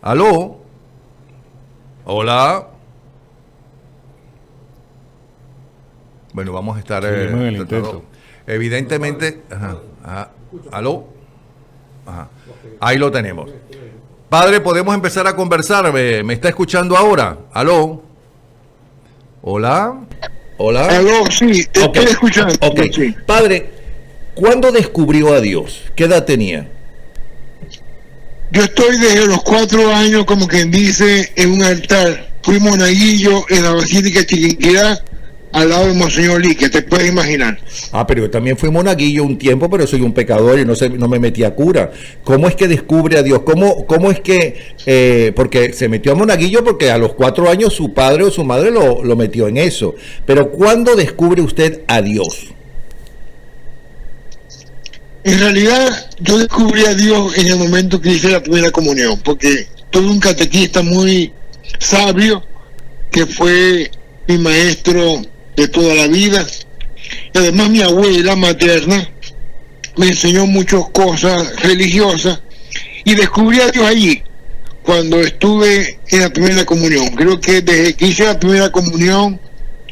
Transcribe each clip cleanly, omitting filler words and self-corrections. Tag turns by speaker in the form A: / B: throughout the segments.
A: ¿Aló? Hola. Bueno, vamos a estar
B: Seguimos en el intento.
A: evidentemente. Ajá. ¿Aló? Ajá. Ahí lo tenemos. Padre, podemos empezar a conversar. ¿Me está escuchando ahora? ¿Aló? ¿Hola? ¿Hola?
C: Aló, sí, te
A: Ok,
C: estoy escuchando.
A: ok.
C: Sí.
A: Padre, ¿cuándo descubrió a Dios? ¿Qué edad tenía?
C: Yo estoy desde los 4 años, como quien dice, en un altar. Fui monaguillo en la Basílica de Chiquinquirá, al lado de Monseñor Lique, te puedes imaginar.
A: Ah, pero yo también fui monaguillo un tiempo, pero soy un pecador y no me metí a cura. ¿Cómo es que descubre a Dios? ¿Cómo es que, porque se metió a monaguillo porque a los 4 años su padre o su madre lo metió en eso? Pero ¿cuándo descubre usted a Dios?
C: En realidad, yo descubrí a Dios en el momento que hice la primera comunión, porque tuve un catequista muy sabio, que fue mi maestro de toda la vida, y además mi abuela materna me enseñó muchas cosas religiosas, y descubrí a Dios allí, cuando estuve en la primera comunión. Creo que desde que hice la primera comunión,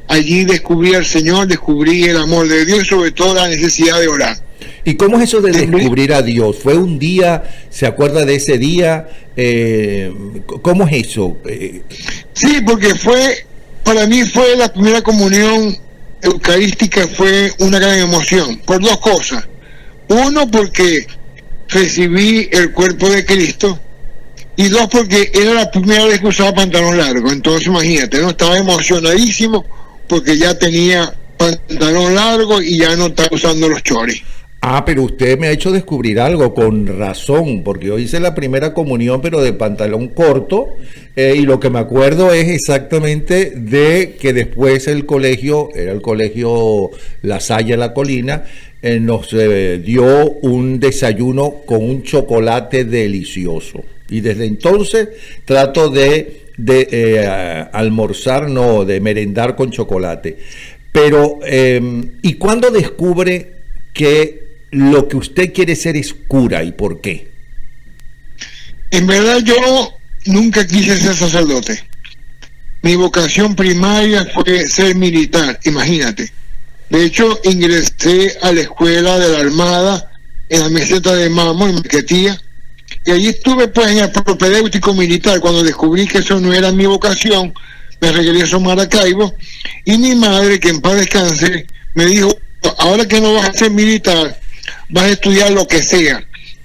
C: allí descubrí al Señor, descubrí el amor de Dios y sobre todo la necesidad de orar.
A: ¿Y cómo es eso de descubrir a Dios? ¿Fue un día? ¿Se acuerda de ese día? ¿Cómo es eso?
C: Sí, porque para mí fue la primera comunión eucarística, fue una gran emoción, por dos cosas. Uno, porque recibí el cuerpo de Cristo, y dos, porque era la primera vez que usaba pantalón largo. Entonces imagínate, ¿no? Estaba emocionadísimo porque ya tenía pantalón largo y ya no estaba usando los choris.
A: Ah, pero usted me ha hecho descubrir algo con razón, porque yo hice la primera comunión, pero de pantalón corto, y lo que me acuerdo es exactamente de que después el colegio, era el colegio La Salle La Colina, nos dio un desayuno con un chocolate delicioso. Y desde entonces trato de almorzar, no, de merendar con chocolate. Pero, ¿y cuándo descubre que lo que usted quiere ser es cura y por qué?
C: En verdad yo nunca quise ser sacerdote. Mi vocación primaria fue ser militar, imagínate. De hecho, ingresé a la escuela de la Armada en la meseta de Mamo, en Marquetía, y allí estuve pues en el propedéutico militar. Cuando descubrí que eso no era mi vocación, me regreso a Maracaibo, y mi madre, que en paz descanse, me dijo: ahora que no vas a ser militar, vas a estudiar lo que sea.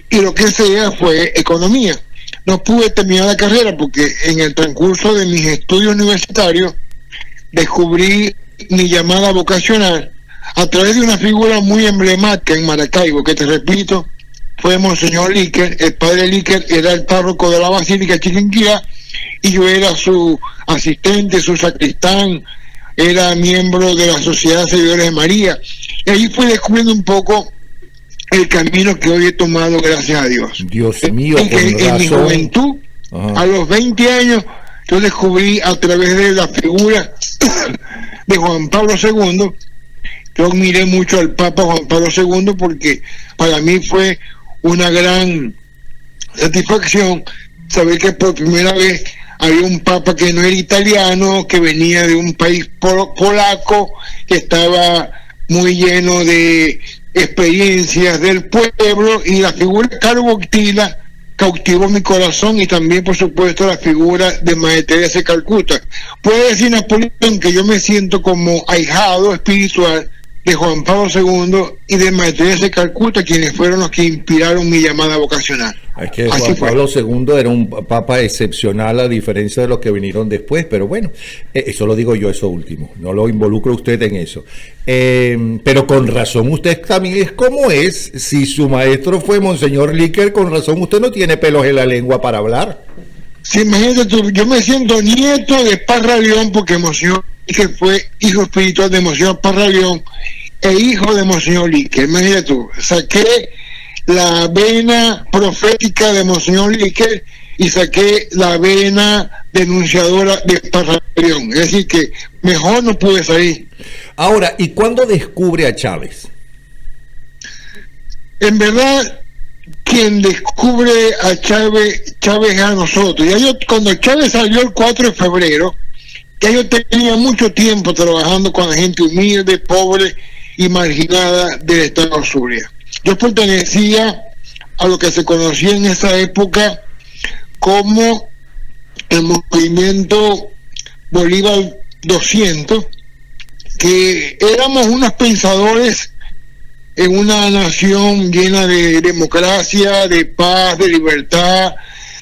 C: Y lo que sea fue economía. No pude terminar la carrera porque en el transcurso de mis estudios universitarios descubrí mi llamada vocacional a través de una figura muy emblemática en Maracaibo, que te repito, fue Monseñor Líquer. El padre Líquer era el párroco de la Basílica de Chiquinquirá y yo era su asistente, su sacristán, era miembro de la Sociedad de Seguidores de María. Y ahí fui descubriendo un poco el camino que hoy he tomado, gracias a Dios.
A: Dios mío,
C: En mi juventud, a los 20 años, yo descubrí a través de la figura de Juan Pablo II. Yo admiré mucho al Papa Juan Pablo II porque para mí fue una gran satisfacción saber que por primera vez había un Papa que no era italiano, que venía de un país polaco, que estaba muy lleno de experiencias del pueblo, y la figura de Carlo Bottila cautivó mi corazón, y también por supuesto la figura de Madre Teresa de Calcuta. Puede decir Napoleón que yo me siento como ahijado espiritual de Juan Pablo II y de Madre Teresa de Calcuta, quienes fueron los que inspiraron mi llamada vocacional.
A: Es que Juan Pablo II era un papa excepcional a diferencia de los que vinieron después, pero bueno, eso lo digo yo, eso último, no lo involucro usted en eso. Pero con razón usted también es como es. Si su maestro fue Monseñor Líquer, con razón usted no tiene pelos en la lengua para hablar.
C: Sí, imagínate tú, yo me siento nieto de Parralión porque Monseñor Líquer fue hijo espiritual de Monseñor Parralión e hijo de Monseñor Líquer. Imagínate tú, saqué la vena profética de Monseñor Líquer y saqué la vena denunciadora de Parralión. Es decir que mejor no pude salir.
A: Ahora, ¿y cuándo descubre a Chávez?
C: En verdad, quien descubre a Chávez a nosotros. Ya yo, cuando Chávez salió el 4 de febrero, ya yo tenía mucho tiempo trabajando con la gente humilde, pobre y marginada del estado Zulia. Yo pertenecía a lo que se conocía en esa época como el movimiento Bolívar 200, que éramos unos pensadores en una nación llena de democracia, de paz, de libertad,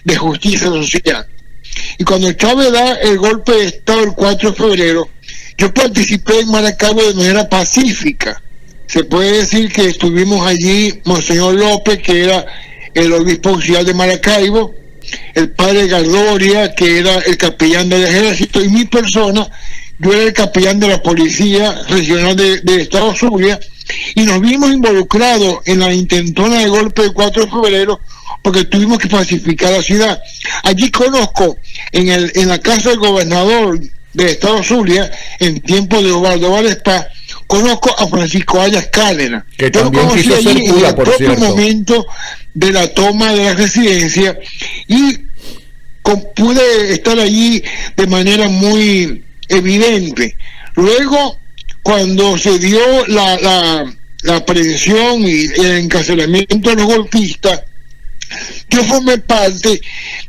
C: de justicia social. Y cuando Chávez da el golpe de Estado el 4 de febrero, yo participé en Maracaibo de manera pacífica. Se puede decir que estuvimos allí Monseñor López, que era el obispo auxiliar de Maracaibo, el padre Gardoria, que era el capellán del ejército, y mi persona, yo era el capellán de la policía regional de Estado Zulia, y nos vimos involucrados en la intentona de golpe del 4 de febrero porque tuvimos que pacificar la ciudad. Allí conozco en la casa del gobernador de Estado Zulia, en tiempo de Osvaldo Valespá, conozco a Francisco Ayas Cárdenas.
A: Que también quiso ser cura, por cierto.
C: En el momento de la toma de la residencia, y pude estar allí de manera muy evidente. Luego, cuando se dio la aprehensión y el encarcelamiento de los golpistas, yo formé parte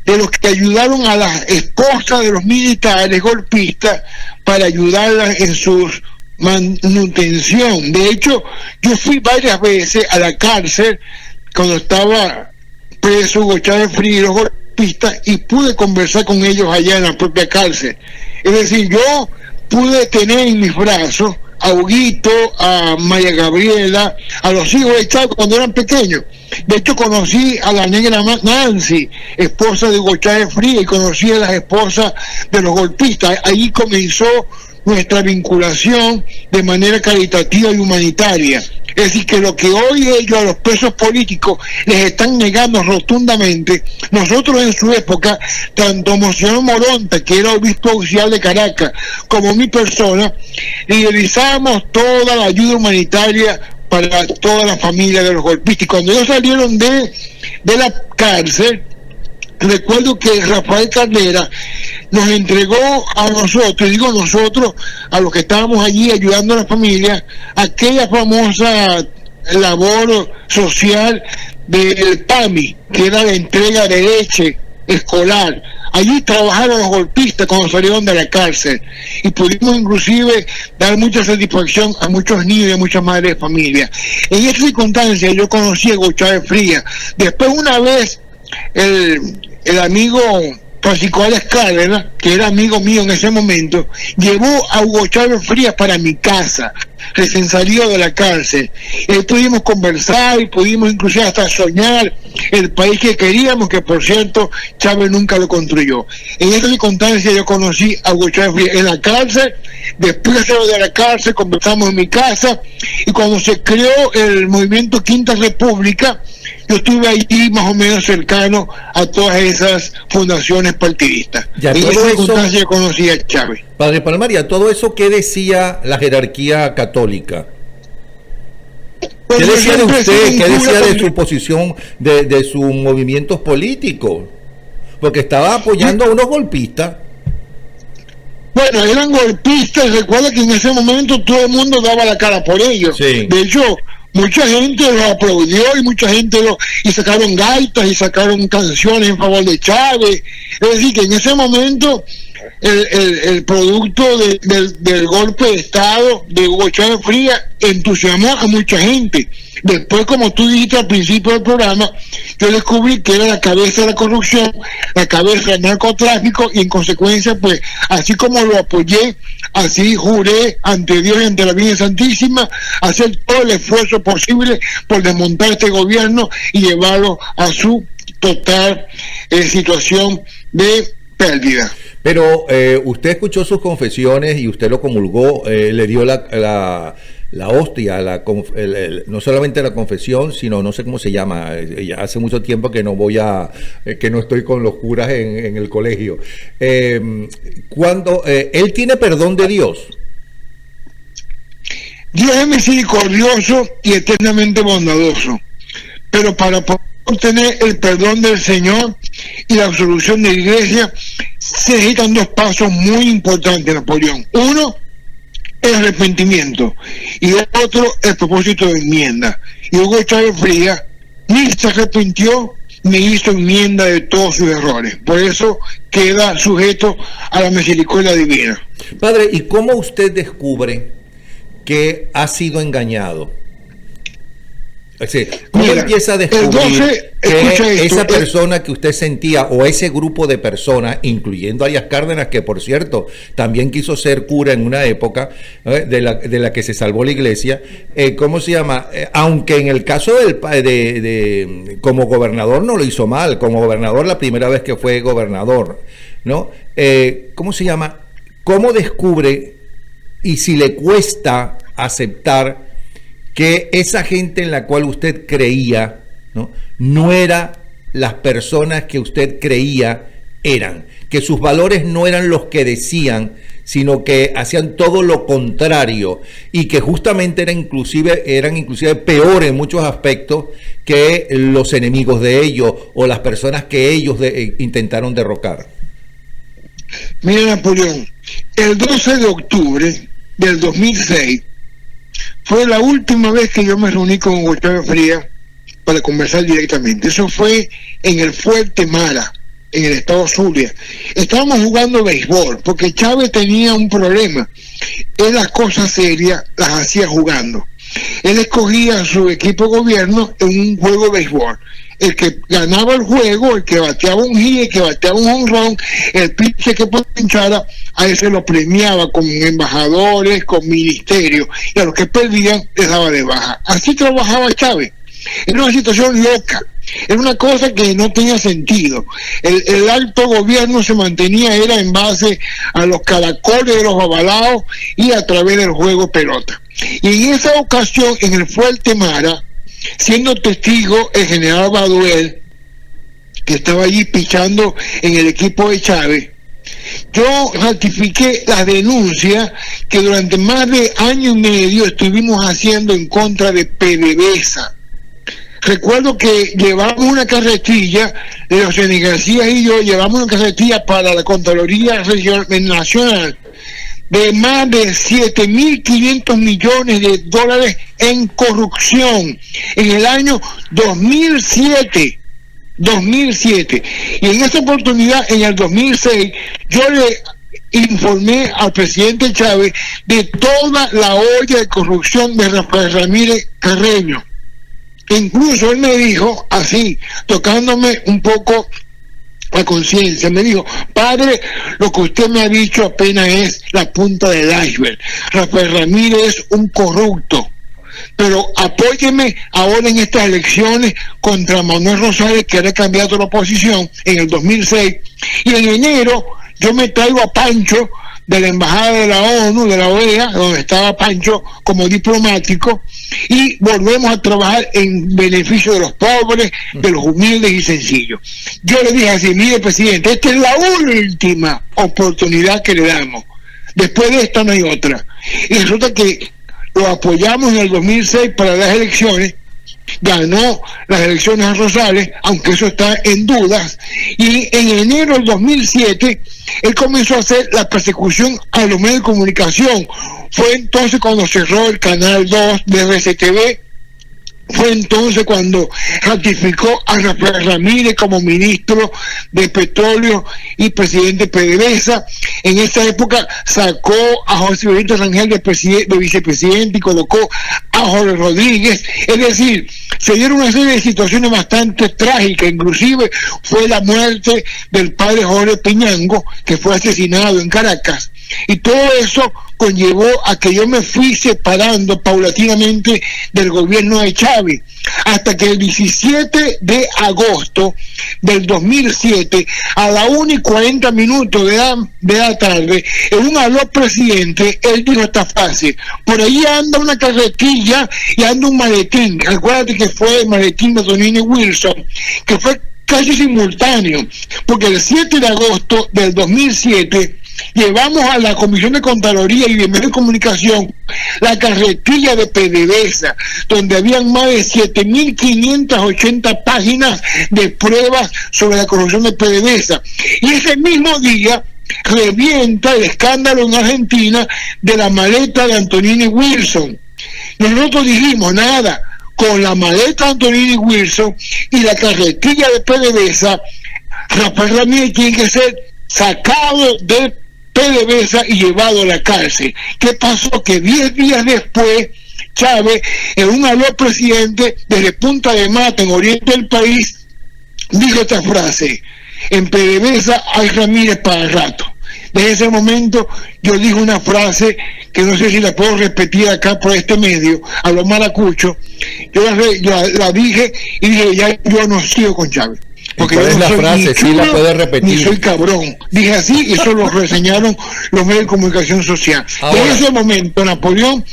C: de los que ayudaron a las esposas de los militares golpistas para ayudarlas en su manutención. De hecho, yo fui varias veces a la cárcel cuando estaba preso Hugo Chávez Frías y los golpistas, y pude conversar con ellos allá en la propia cárcel. Es decir, yo pude tener en mis brazos a Huguito, a María Gabriela, a los hijos de Chávez cuando eran pequeños. De hecho, conocí a la negra Nancy, esposa de Hugo Chávez Frías, y conocí a las esposas de los golpistas. Ahí comenzó nuestra vinculación de manera caritativa y humanitaria. Es decir, que lo que hoy ellos a los presos políticos les están negando rotundamente, nosotros en su época, tanto Monseñor Moronta, que era obispo auxiliar de Caracas, como mi persona, liderizábamos toda la ayuda humanitaria para toda la familia de los golpistas. Y cuando ellos salieron de la cárcel, recuerdo que Rafael Caldera nos entregó a nosotros, y digo nosotros, a los que estábamos allí ayudando a las familias, aquella famosa labor social del PAMI, que era la entrega de leche escolar. Allí trabajaron los golpistas cuando salieron de la cárcel, y pudimos inclusive dar mucha satisfacción a muchos niños y a muchas madres de familia. En esta circunstancia yo conocí a Hugo Chávez Frías. Después, una vez, el amigo Francisco Ayas Cárdenas, que era amigo mío en ese momento, llevó a Hugo Chávez Frías para mi casa, recién salido de la cárcel. Y ahí pudimos conversar y pudimos inclusive hasta soñar el país que queríamos, que por cierto Chávez nunca lo construyó. En esta circunstancia yo conocí a Hugo Chávez Frías en la cárcel. Después de la cárcel conversamos en mi casa, y cuando se creó el movimiento Quinta República, yo estuve allí más o menos cercano a todas esas fundaciones partidistas.
A: Ya,
C: en esa circunstancia conocí a Chávez.
A: Padre Palmaria, ¿todo eso qué decía la jerarquía católica? ¿Qué decía de usted? ¿Qué decía de su posición, de sus movimientos políticos? Porque estaba apoyando a unos golpistas.
C: Bueno, eran golpistas. Recuerda que en ese momento todo el mundo daba la cara por ellos.
A: Sí.
C: De hecho, mucha gente lo aplaudió, y mucha gente y sacaron gaitas y sacaron canciones en favor de Chávez. Es decir, que en ese momento el producto del golpe de Estado de Hugo Chávez Frías entusiasmó a mucha gente. Después, como tú dijiste al principio del programa, yo descubrí que era la cabeza de la corrupción, la cabeza del narcotráfico, y en consecuencia, pues, así como lo apoyé, así juré ante Dios y ante la Virgen Santísima hacer todo el esfuerzo posible por desmontar este gobierno y llevarlo a su total situación de pérdida.
A: Pero usted escuchó sus confesiones y usted lo comulgó, le dio la hostia, no solamente la confesión, sino no sé cómo se llama. Ya hace mucho tiempo que no estoy con los curas en el colegio. Cuando él tiene perdón de Dios.
C: Dios es misericordioso y eternamente bondadoso, pero para obtener el perdón del Señor y la absolución de la iglesia, se necesitan dos pasos muy importantes, Napoleón. Uno, el arrepentimiento, y el otro, el propósito de enmienda. Y Hugo Chávez Frías ni se arrepintió ni hizo enmienda de todos sus errores. Por eso queda sujeto a la misericordia divina.
A: Padre, ¿y cómo usted descubre que ha sido engañado? ¿Cómo empieza a descubrir que esa persona que usted sentía, o ese grupo de personas, incluyendo a Arias Cárdenas, que por cierto también quiso ser cura en una época, de la que se salvó la iglesia, ¿cómo se llama? Aunque en el caso como gobernador no lo hizo mal, como gobernador la primera vez que fue gobernador, ¿no? ¿Cómo se llama? ¿Cómo descubre, y si le cuesta aceptar que esa gente en la cual usted creía, no era las personas que usted creía eran, que sus valores no eran los que decían, sino que hacían todo lo contrario, y que justamente eran inclusive peor en muchos aspectos que los enemigos de ellos o las personas que ellos intentaron derrocar?
C: Mira, Napoleón, el 12 de octubre del 2006 fue la última vez que yo me reuní con Hugo Chávez Frías para conversar directamente. Eso fue en el Fuerte Mara, en el estado Zulia. Estábamos jugando béisbol, porque Chávez tenía un problema. Él las cosas serias las hacía jugando. Él escogía a su equipo de gobierno en un juego de béisbol. El que ganaba el juego, el que bateaba un hit, el que bateaba un home run, el pitcher que pinchara, a ese lo premiaba con embajadores, con ministerios, y a los que perdían les daba de baja. Así trabajaba Chávez. Era una situación loca, era una cosa que no tenía sentido. El alto gobierno se mantenía, era en base a los caracoles de los babalaos y a través del juego pelota. Y en esa ocasión, en el Fuerte Mara, siendo testigo el general Baduel, que estaba allí pichando en el equipo de Chávez, yo ratifiqué las denuncias que durante más de año y medio estuvimos haciendo en contra de PDVSA. Recuerdo que llevamos una carretilla, José García y yo llevamos una carretilla para la Contraloría Nacional de más de 7.500 millones de dólares en corrupción en el año 2007. Y en esa oportunidad, en el 2006, yo le informé al presidente Chávez de toda la olla de corrupción de Rafael Ramírez Carreño. Incluso él me dijo así, tocándome un poco la conciencia, me dijo: padre, lo que usted me ha dicho apenas es la punta del iceberg. Rafael Ramírez es un corrupto, pero apóyeme ahora en estas elecciones contra Manuel Rosales, que era candidato a la oposición en el 2006, y en enero yo me traigo a Pancho de la embajada de la ONU, de la OEA, donde estaba Pancho como diplomático, y volvemos a trabajar en beneficio de los pobres, de los humildes y sencillos. Yo le dije así: mire, presidente, esta es la última oportunidad que le damos, después de esta no hay otra. Y resulta que lo apoyamos en el 2006 para las elecciones, ganó las elecciones a Rosales, aunque eso está en dudas, y en enero del 2007 él comenzó a hacer la persecución a los medios de comunicación. Fue entonces cuando cerró el canal 2 de RCTV, fue entonces cuando ratificó a Rafael Ramírez como ministro de Petróleo y presidente de PDVSA. En esa época sacó a José Benito Rangel de vicepresidente y colocó a Jorge Rodríguez. Es decir, se dieron una serie de situaciones bastante trágicas, inclusive fue la muerte del padre Jorge Piñango, que fue asesinado en Caracas, y todo eso conllevó a que yo me fui separando paulatinamente del gobierno de Chávez, hasta que el 17 de agosto del 2007, a la 1:40 de la tarde, en un aló presidente, él dijo esta frase: por ahí anda una carretilla y anda un maletín. Acuérdate que fue el maletín de Donini Wilson, que fue casi simultáneo, porque el 7 de agosto del 2007 llevamos a la Comisión de Contraloría y de Medios de Comunicación la carretilla de PDVSA, donde habían más de 7.580 páginas de pruebas sobre la corrupción de PDVSA. Y ese mismo día revienta el escándalo en Argentina de la maleta de Antonini Wilson. Nosotros dijimos, nada, con la maleta de Antonini Wilson y la carretilla de PDVSA, Rafael Ramírez tiene que ser sacado de PDVSA y llevado a la cárcel. ¿Qué pasó? Que 10 días después, Chávez, en un aló presidente desde Punta de Mata, en oriente del país, dijo esta frase: en PDVSA hay Ramírez para el rato. Desde ese momento yo dije una frase que no sé si la puedo repetir acá por este medio, a lo maracucho. Yo la dije y dije, ya yo no sigo con Chávez. Porque
A: ¿cuál es la frase? Sí, la puede repetir.
C: Ni soy cabrón. Dije así y eso lo reseñaron los medios de comunicación social.
A: Ahora,
C: en ese momento, Napoleón,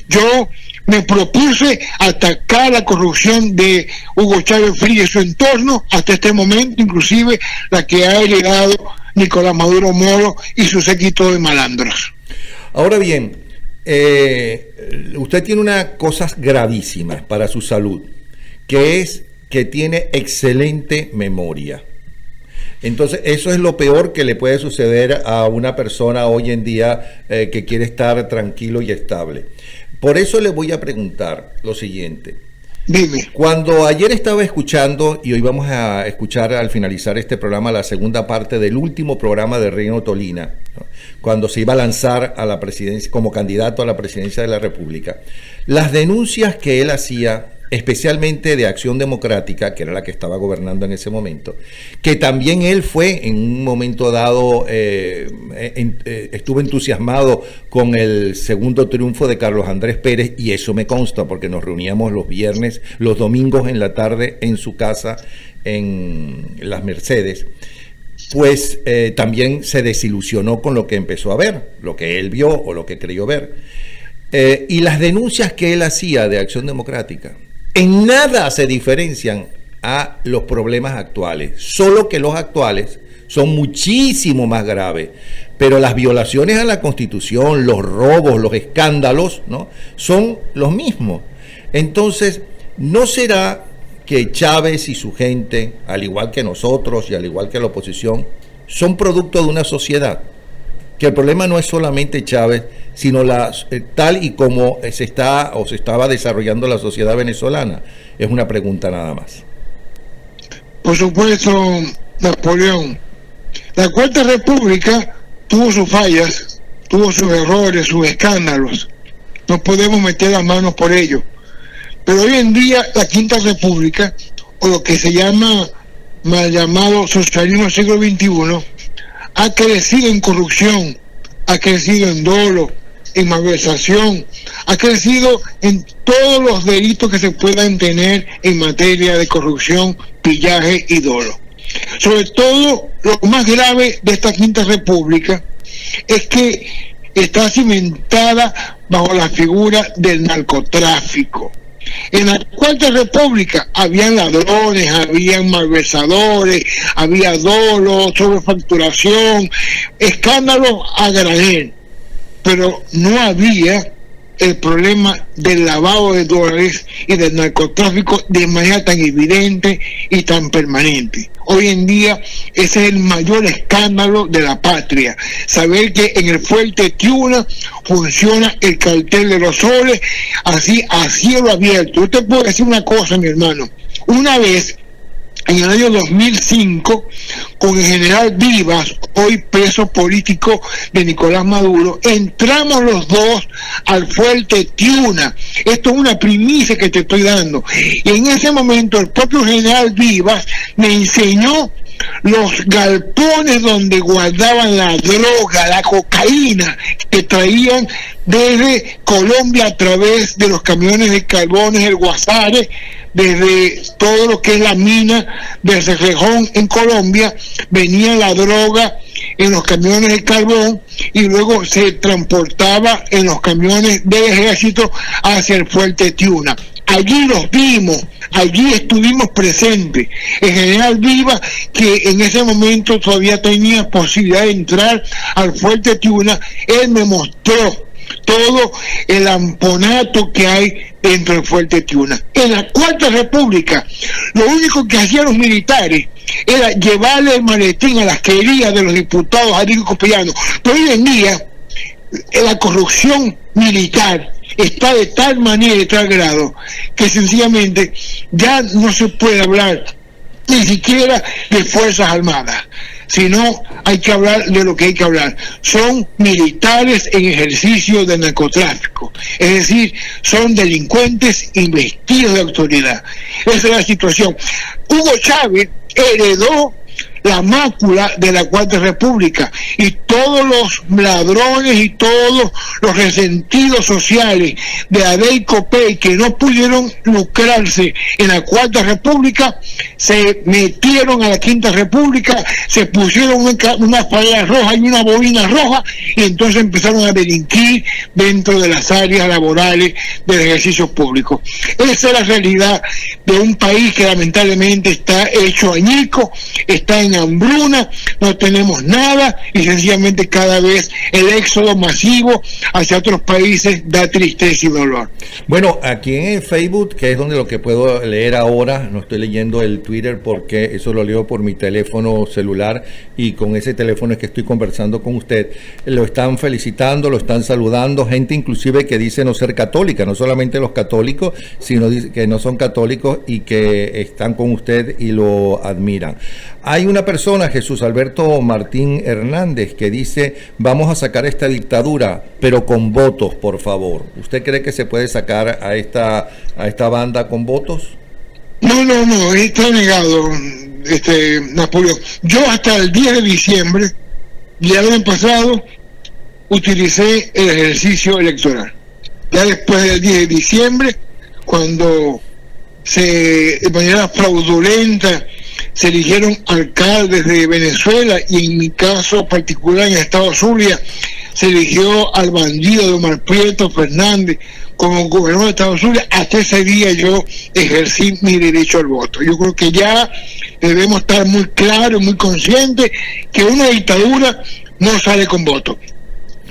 C: yo me propuse atacar la corrupción de Hugo Chávez Frías y su entorno, hasta este momento, inclusive la que ha heredado Nicolás Maduro Moro y su séquito de malandros.
A: Ahora bien, usted tiene unas cosas gravísimas para su salud, que es que tiene excelente memoria. Entonces, eso es lo peor que le puede suceder a una persona hoy en día que quiere estar tranquilo y estable. Por eso le voy a preguntar lo siguiente.
C: Dime.
A: Cuando ayer estaba escuchando, y hoy vamos a escuchar al finalizar este programa la segunda parte del último programa de Reino Tolina, ¿no?, cuando se iba a lanzar a la presidencia como candidato a la presidencia de la República, las denuncias que él hacía, especialmente de Acción Democrática, que era la que estaba gobernando en ese momento, que también él fue en un momento dado, estuvo entusiasmado con el segundo triunfo de Carlos Andrés Pérez, y eso me consta porque nos reuníamos los domingos en la tarde en su casa en Las Mercedes. Pues también se desilusionó con lo que empezó a ver, lo que él vio o lo que creyó ver. Y las denuncias que él hacía de Acción Democrática en nada se diferencian a los problemas actuales, solo que los actuales son muchísimo más graves, pero las violaciones a la Constitución, los robos, los escándalos, ¿no?, son los mismos. Entonces, ¿no será que Chávez y su gente, al igual que nosotros y al igual que la oposición, son producto de una sociedad? Que el problema no es solamente Chávez, sino tal y como se estaba desarrollando la sociedad venezolana. Es una pregunta nada más.
C: Por supuesto, Napoleón. La Cuarta República tuvo sus fallas, tuvo sus errores, sus escándalos. No podemos meter las manos por ello. Pero hoy en día la Quinta República, o lo que se llama mal llamado socialismo del siglo XXI, ha crecido en corrupción, ha crecido en dolo, en malversación, ha crecido en todos los delitos que se puedan tener en materia de corrupción, pillaje y dolo. Sobre todo, lo más grave de esta Quinta República es que está cimentada bajo la figura del narcotráfico. En la Cuarta República habían ladrones, habían malversadores, había dolo, sobrefacturación, escándalos a granel, pero no había el problema del lavado de dólares y del narcotráfico de manera tan evidente y tan permanente. Hoy en día ese es el mayor escándalo de la patria, saber que en el fuerte Tiuna funciona el cartel de los soles así a cielo abierto. Yo te puedo decir una cosa, mi hermano. Una vez, en el año 2005, con el general Vivas, hoy preso político de Nicolás Maduro, entramos los dos al fuerte Tiuna. Esto es una primicia que te estoy dando. Y en ese momento el propio general Vivas me enseñó los galpones donde guardaban la droga, la cocaína que traían desde Colombia a través de los camiones de carbones, el Guasare, desde todo lo que es la mina de Cerrejón en Colombia, venía la droga en los camiones de carbón y luego se transportaba en los camiones del ejército hacia el fuerte Tiuna. allí los vimos, allí estuvimos presentes. El general Viva, que en ese momento todavía tenía posibilidad de entrar al Fuerte Tiuna, él me mostró todo el amponato que hay dentro del Fuerte Tiuna. En la Cuarta República, lo único que hacían los militares era llevarle el maletín a las querías de los diputados Arico Copiano. Pero hoy en día, la corrupción militar está de tal manera y de tal grado que sencillamente ya no se puede hablar ni siquiera de Fuerzas Armadas, sino hay que hablar de lo que hay que hablar. Son militares en ejercicio de narcotráfico, es decir, son delincuentes investidos de autoridad. Esa es la situación. Hugo Chávez heredó la mácula de la Cuarta República, y todos los ladrones y todos los resentidos sociales de Adey Copey que no pudieron lucrarse en la Cuarta República se metieron a la Quinta República, se pusieron una faldera roja y una bobina roja, y entonces empezaron a delinquir dentro de las áreas laborales del ejercicio público. Esa es la realidad de un país que lamentablemente está hecho añico, está en hambruna, no tenemos nada, y sencillamente cada vez el éxodo masivo hacia otros países da tristeza y dolor.
A: Bueno, aquí en el Facebook, que es donde lo que puedo leer ahora, no estoy leyendo el Twitter porque eso lo leo por mi teléfono celular, y con ese teléfono es que estoy conversando con usted. Lo están felicitando, lo están saludando, gente inclusive que dice no ser católica, no solamente los católicos, sino que no son católicos y que están con usted y lo admiran. Hay una persona, Jesús Alberto Martín Hernández, que dice: vamos a sacar esta dictadura, pero con votos, por favor. ¿Usted cree que se puede sacar a esta banda con votos?
C: No, está negado, Napoleón. Yo hasta el 10 de diciembre del año pasado utilicé el ejercicio electoral. Ya después del 10 de diciembre, cuando de manera fraudulenta se eligieron alcaldes de Venezuela, y en mi caso particular en Estado Zulia se eligió al bandido de Omar Prieto Fernández como gobernador de Estado Zulia, hasta ese día yo ejercí mi derecho al voto. Yo creo que ya debemos estar muy claros, muy conscientes que una dictadura no sale con voto,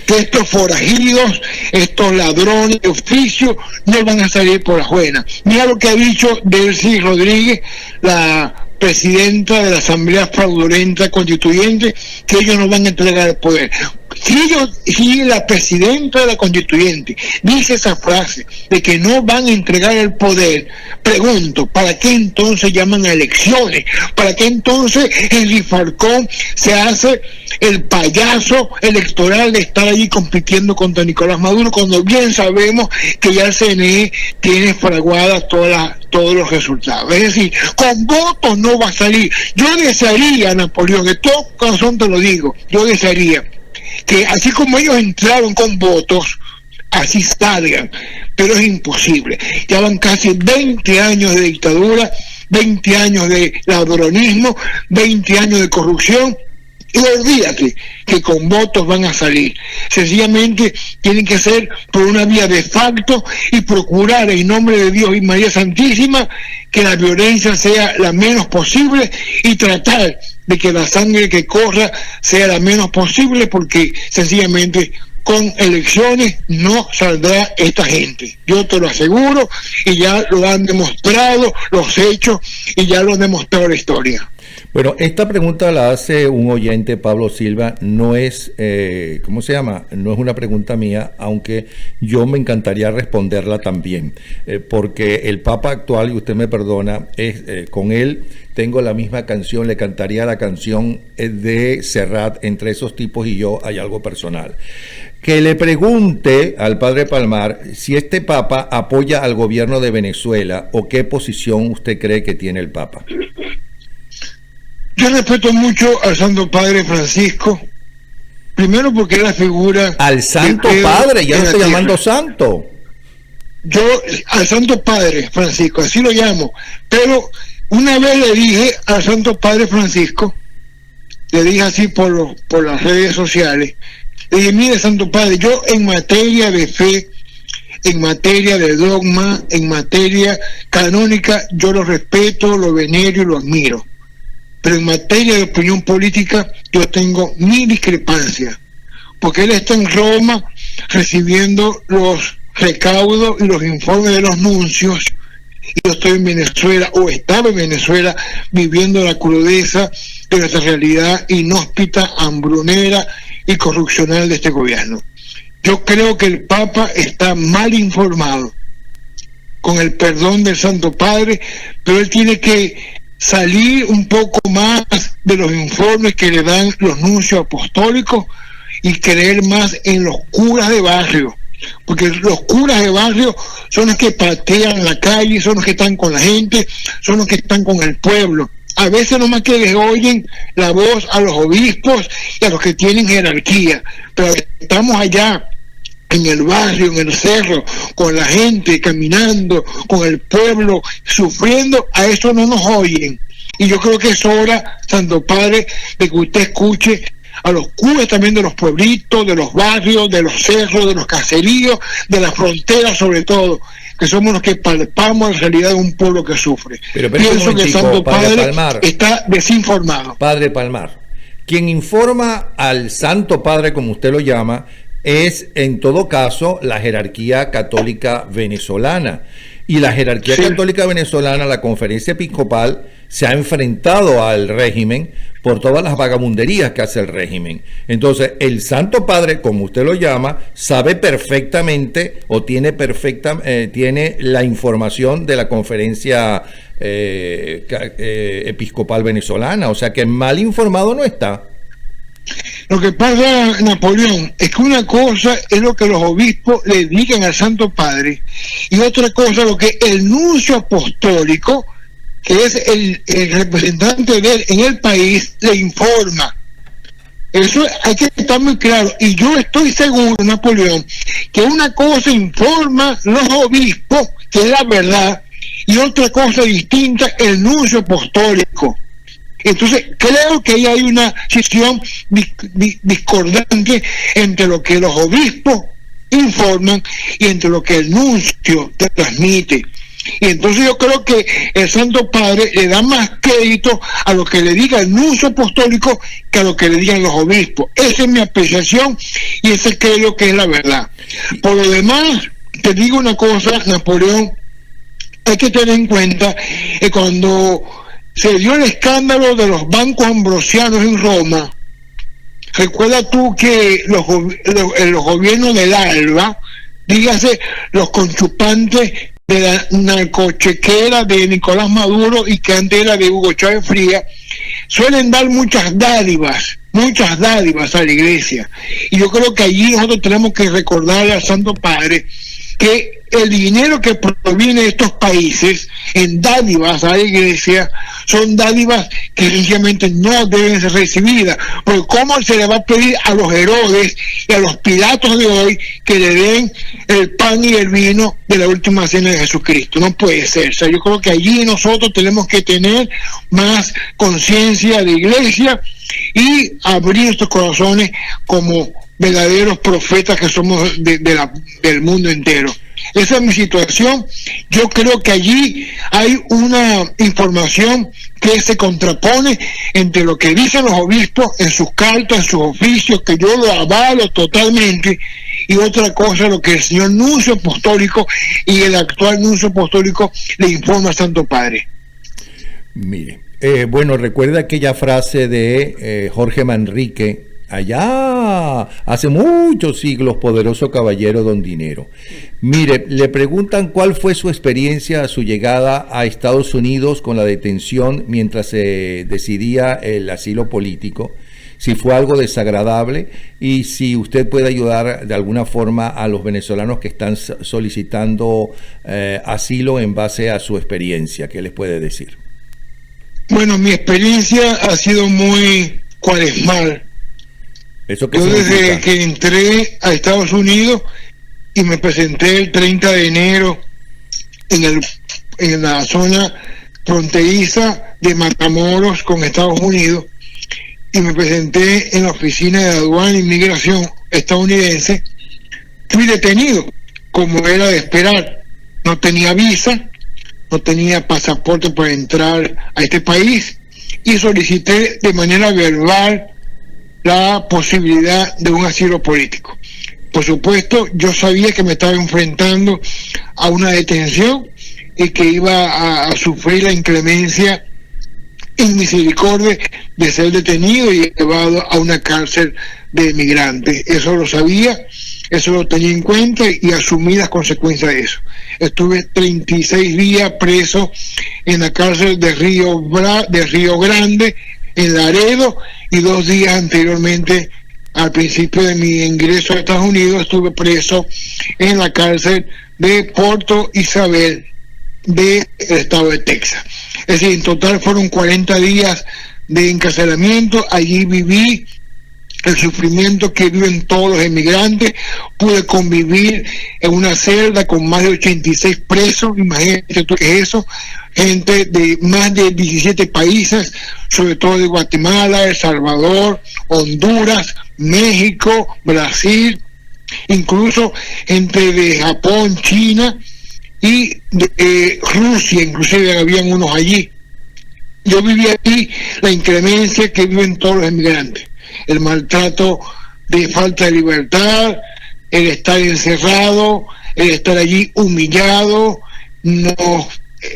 C: que estos forajidos, estos ladrones de oficio no van a salir por las buenas. Mira lo que ha dicho Delcy Rodríguez, la presidenta de la Fraudulenta Constituyente, que ellos no van a entregar el poder. Si la presidenta de la Constituyente dice esa frase de que no van a entregar el poder, pregunto, ¿para qué entonces llaman a elecciones? ¿Para qué entonces Henry Falcón se hace el payaso electoral de estar allí compitiendo contra Nicolás Maduro, cuando bien sabemos que ya el CNE tiene fraguadas todos los resultados? Es decir, con votos no va a salir. Yo desearía, Napoleón, de todo corazón te lo digo, yo desearía que así como ellos entraron con votos, así salgan, pero es imposible. Ya van casi 20 años de dictadura, 20 años de ladronismo, 20 años de corrupción, y olvídate que con votos van a salir. Sencillamente tienen que ser por una vía de facto y procurar en nombre de Dios y María Santísima que la violencia sea la menos posible, y tratar de que la sangre que corra sea la menos posible, porque sencillamente con elecciones no saldrá esta gente. Yo te lo aseguro, y ya lo han demostrado los hechos, y ya lo ha demostrado la historia.
A: Bueno, esta pregunta la hace un oyente, Pablo Silva. No es, ¿cómo se llama? No es una pregunta mía, aunque yo me encantaría responderla también, porque el Papa actual, y usted me perdona, con él tengo la misma canción, le cantaría la canción de Serrat. Entre esos tipos y yo hay algo personal. Que le pregunte al padre Palmar si este Papa apoya al gobierno de Venezuela, o qué posición usted cree que tiene el Papa.
C: Yo respeto mucho al Santo Padre Francisco, primero porque es la figura...
A: Al Santo Padre, ya no estoy llamando santo.
C: Yo al Santo Padre Francisco, así lo llamo, pero una vez le dije al Santo Padre Francisco, le dije así por las redes sociales, le dije: mire, Santo Padre, yo en materia de fe en materia de dogma, en materia canónica, yo lo respeto, lo venero y lo admiro. Pero en materia de opinión política, yo tengo mi discrepancia, porque él está en Roma recibiendo los recaudos y los informes de los nuncios, y yo estoy en Venezuela, o estaba en Venezuela, viviendo la crudeza de nuestra realidad inhóspita, hambrunera y corrupcional de este gobierno. Yo creo que el Papa está mal informado, con el perdón del Santo Padre, pero él tiene que salir un poco más de los informes que le dan los nuncios apostólicos y creer más en los curas de barrio, porque los curas de barrio son los que patean la calle, son los que están con la gente, son los que están con el pueblo. A veces nomás que les oyen la voz a los obispos y a los que tienen jerarquía, pero estamos allá en el barrio, en el cerro, con la gente caminando, con el pueblo sufriendo, a eso no nos oyen. Y yo creo que es hora, Santo Padre, de que usted escuche a los curas también de los pueblitos, de los barrios, de los cerros, de los caseríos, de las fronteras sobre todo, que somos los que palpamos la realidad de un pueblo que sufre.
A: Pero
C: pienso que el Santo Padre Palmar está desinformado.
A: Padre Palmar, quien informa al Santo Padre, como usted lo llama, es en todo caso la jerarquía católica venezolana. Y la jerarquía católica venezolana, la conferencia episcopal, se ha enfrentado al régimen por todas las vagabunderías que hace el régimen. Entonces, el Santo Padre, como usted lo llama, sabe perfectamente o tiene tiene la información de la conferencia episcopal venezolana. O sea que mal informado no está.
C: Lo que pasa, Napoleón, es que una cosa es lo que los obispos le digan al Santo Padre y otra cosa lo que el nuncio apostólico, que es el representante de él en el país, le informa. Eso hay que estar muy claro. Y yo estoy seguro, Napoleón, que una cosa informa los obispos, que es la verdad, y otra cosa distinta, el nuncio apostólico. Entonces, creo que ahí hay una situación discordante entre lo que los obispos informan y entre lo que el nuncio te transmite. Y entonces yo creo que el Santo Padre le da más crédito a lo que le diga el nuncio apostólico que a lo que le digan los obispos. Esa es mi apreciación y esa creo que es la verdad. Por lo demás, te digo una cosa, Napoleón, hay que tener en cuenta que cuando se dio el escándalo de los bancos ambrosianos en Roma, recuerda tú que los gobiernos del ALBA, dígase los conchupantes de la narcochequera de Nicolás Maduro y que antes era de Hugo Chávez Frías, suelen dar muchas dádivas a la iglesia. Y yo creo que allí nosotros tenemos que recordarle al Santo Padre que el dinero que proviene de estos países en dádivas a la iglesia son dádivas que sencillamente no deben ser recibidas, porque cómo se le va a pedir a los Herodes y a los Pilatos de hoy que le den el pan y el vino de la última cena de Jesucristo. No puede ser. O sea, yo creo que allí nosotros tenemos que tener más conciencia de iglesia y abrir nuestros corazones como verdaderos profetas que somos del mundo entero. Esa es mi situación. Yo creo que allí hay una información que se contrapone entre lo que dicen los obispos en sus cartas, en sus oficios, que yo lo avalo totalmente, y otra cosa lo que el señor nuncio apostólico y el actual nuncio apostólico le informa al Santo Padre.
A: Mire, bueno, recuerda aquella frase de Jorge Manrique, allá hace muchos siglos, poderoso caballero don Dinero. Mire, le preguntan cuál fue su experiencia a su llegada a Estados Unidos con la detención mientras se decidía el asilo político, si fue algo desagradable y si usted puede ayudar de alguna forma a los venezolanos que están solicitando asilo en base a su experiencia. ¿Qué les puede decir?
C: Bueno, mi experiencia ha sido muy cuaresmal.
A: ¿Eso qué
C: Yo
A: significa?
C: desde que entré a Estados Unidos y me presenté el 30 de enero en la zona fronteriza de Matamoros con Estados Unidos, y me presenté en la oficina de aduana e inmigración estadounidense, fui detenido como era de esperar. No tenía visa, no tenía pasaporte para entrar a este país y solicité de manera verbal la posibilidad de un asilo político. Por supuesto, yo sabía que me estaba enfrentando a una detención y que iba a sufrir la inclemencia en misericordia de ser detenido y llevado a una cárcel de inmigrantes. Eso lo sabía, eso lo tenía en cuenta y asumí las consecuencias de eso. Estuve 36 días preso en la cárcel de Río Grande, en Laredo, y 2 días anteriormente, al principio de mi ingreso a Estados Unidos, estuve preso en la cárcel de Puerto Isabel del estado de Texas. Es decir, en total fueron 40 días de encarcelamiento. Allí viví el sufrimiento que viven todos los inmigrantes. Pude convivir en una celda con más de 86 presos, imagínate tú qué es eso, gente de más de 17 países, sobre todo de Guatemala, El Salvador, Honduras, México, Brasil, incluso gente de Japón, China y de Rusia, inclusive habían unos allí. Yo viví aquí la inclemencia que viven todos los inmigrantes, el maltrato de falta de libertad, el estar encerrado, el estar allí humillado. No,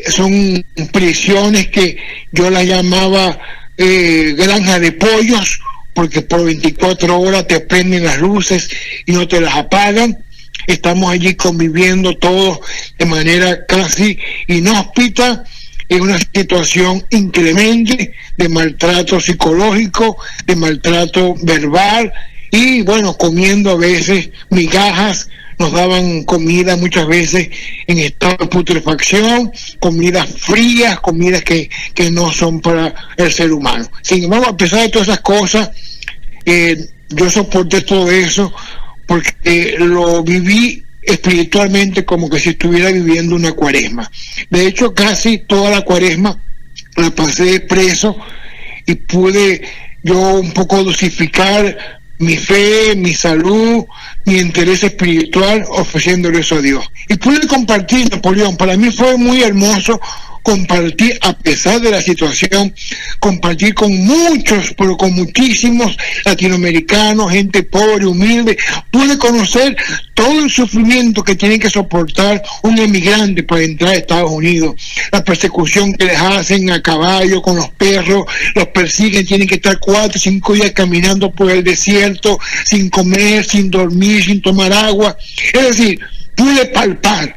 C: son prisiones que yo las llamaba granja de pollos, porque por 24 horas te prenden las luces y no te las apagan. Estamos allí conviviendo todos de manera casi inhóspita, en una situación inclemente de maltrato psicológico, de maltrato verbal y bueno, comiendo a veces migajas. Nos daban comida muchas veces en estado de putrefacción, comidas frías, comidas que no son para el ser humano. Sin embargo, a pesar de todas esas cosas, yo soporté todo eso porque lo viví espiritualmente como que si estuviera viviendo una cuaresma. De hecho, casi toda la cuaresma la pasé preso y pude yo un poco dosificar mi fe, mi salud, mi interés espiritual, ofreciéndole eso a Dios. Y pude compartir, Napoleón, para mí fue muy hermoso compartir, a pesar de la situación, compartir con muchos, pero con muchísimos latinoamericanos, gente pobre, humilde. Pude conocer todo el sufrimiento que tiene que soportar un emigrante para entrar a Estados Unidos, la persecución que les hacen a caballo con los perros, los persiguen, tienen que estar 4 o 5 días caminando por el desierto, sin comer, sin dormir, sin tomar agua. Es decir, pude palpar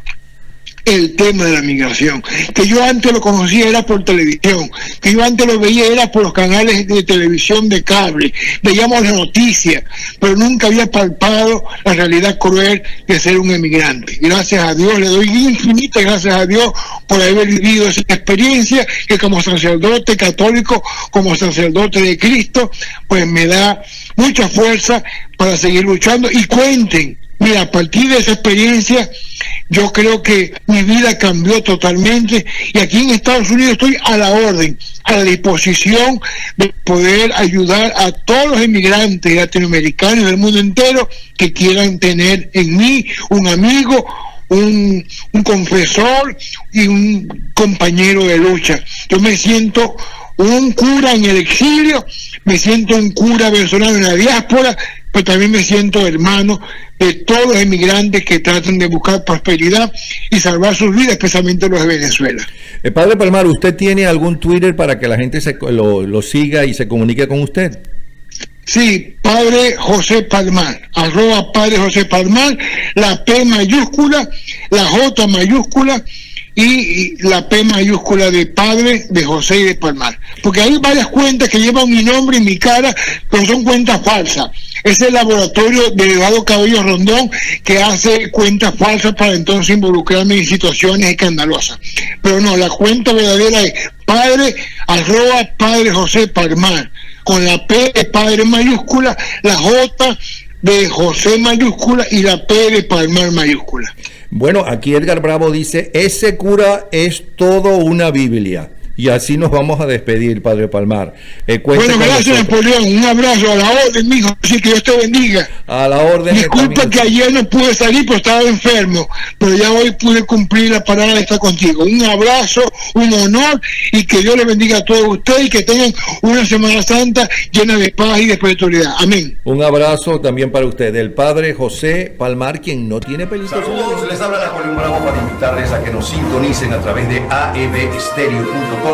C: el tema de la migración, que yo antes lo conocía era por televisión, que yo antes lo veía era por los canales de televisión de cable, veíamos las noticias, pero nunca había palpado la realidad cruel de ser un emigrante. Gracias a Dios, le doy infinitas gracias a Dios por haber vivido esa experiencia, que como sacerdote católico, como sacerdote de Cristo, pues me da mucha fuerza para seguir luchando. Y cuenten, mira, a partir de esa experiencia, yo creo que mi vida cambió totalmente y aquí en Estados Unidos estoy a la orden, a la disposición de poder ayudar a todos los inmigrantes latinoamericanos del mundo entero que quieran tener en mí un amigo, un confesor y un compañero de lucha. Yo me siento un cura en el exilio, me siento un cura venezolano en la diáspora, pero también me siento hermano de todos los inmigrantes que tratan de buscar prosperidad y salvar sus vidas, especialmente los de Venezuela.
A: Padre Palmar, ¿usted tiene algún Twitter para que la gente lo siga y se comunique con usted?
C: Sí, Padre José Palmar, @ Padre José Palmar, la P mayúscula, la J mayúscula y la P mayúscula de Padre, de José y de Palmar. Porque hay varias cuentas que llevan mi nombre y mi cara, pero son cuentas falsas. Es el laboratorio de Eduardo Cabello Rondón que hace cuentas falsas para entonces involucrarme en situaciones escandalosas. Pero no, la cuenta verdadera es Padre, @ Padre José Palmar, con la P de Padre mayúscula, la J de José mayúscula y la P de Palmar mayúscula.
A: Bueno, aquí Edgar Bravo dice, ese cura es todo una Biblia. Y así nos vamos a despedir, Padre Palmar.
C: Bueno, gracias, Napoleón. Un abrazo, a la orden, mijo. Así que Dios te bendiga.
A: A la orden.
C: Disculpa que ayer no pude salir porque estaba enfermo, pero ya hoy pude cumplir la palabra de estar contigo. Un abrazo, un honor, y que Dios le bendiga a todos ustedes y que tengan una Semana Santa llena de paz y de espiritualidad. Amén.
A: Un abrazo también para usted, el Padre José Palmar, quien no tiene pelito.
B: Saludos, les habla Napoleón Bravo para invitarles a que nos sintonicen a través de aebestereo.com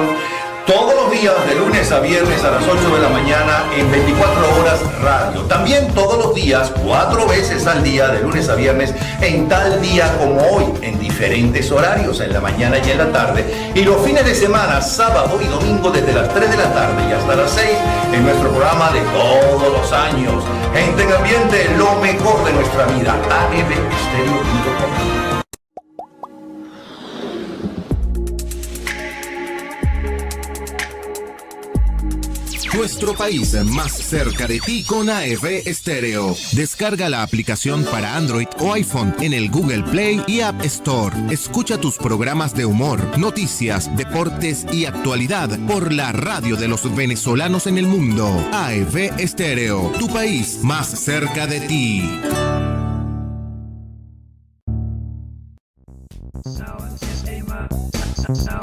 B: todos los días de lunes a viernes a las 8 de la mañana en 24 horas radio. También todos los días, 4 veces al día, de lunes a viernes, en tal día como hoy, en diferentes horarios, en la mañana y en la tarde. Y los fines de semana, sábado y domingo, desde las 3 de la tarde y hasta las 6, en nuestro programa de todos los años. Gente en ambiente, lo mejor de nuestra vida. aebestereo.com.
D: Nuestro país más cerca de ti con AF Estéreo. Descarga la aplicación para Android o iPhone en el Google Play y App Store. Escucha tus programas de humor, noticias, deportes y actualidad por la radio de los venezolanos en el mundo. AF Estéreo, tu país más cerca de ti. Sound system.